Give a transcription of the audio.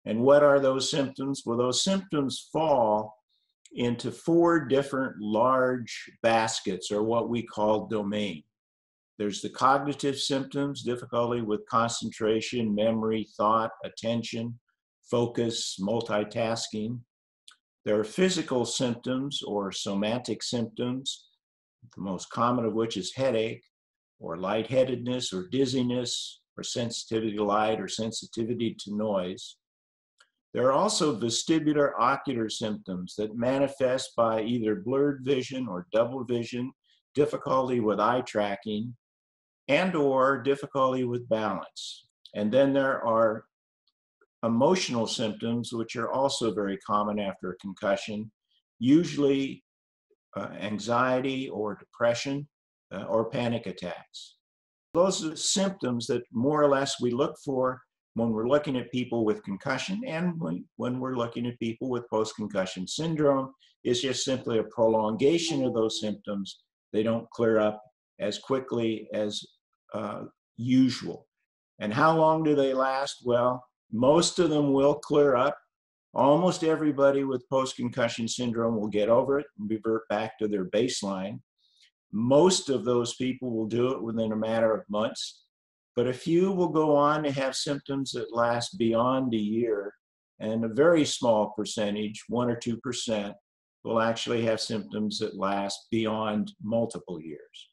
And what are those symptoms? Well, those symptoms fall into 4 different large baskets, or what we call domain. There's the cognitive symptoms, difficulty with concentration, memory, thought, attention, focus, multitasking. There are physical symptoms or somatic symptoms, the most common of which is headache, or lightheadedness, or dizziness, or sensitivity to light, or sensitivity to noise. There are also vestibular ocular symptoms that manifest by either blurred vision or double vision, difficulty with eye tracking, and or difficulty with balance. And then there are emotional symptoms, which are also very common after a concussion, usually anxiety or depression or panic attacks. Those are the symptoms that more or less we look for when we're looking at people with concussion, and when we're looking at people with post-concussion syndrome. It's just simply a prolongation of those symptoms. They don't clear up as quickly as usual. And how long do they last? Well, most of them will clear up. Almost everybody with post-concussion syndrome will get over it and revert back to their baseline. Most of those people will do it within a matter of months, but a few will go on to have symptoms that last beyond a year, and a very small percentage, 1 or 2%, will actually have symptoms that last beyond multiple years.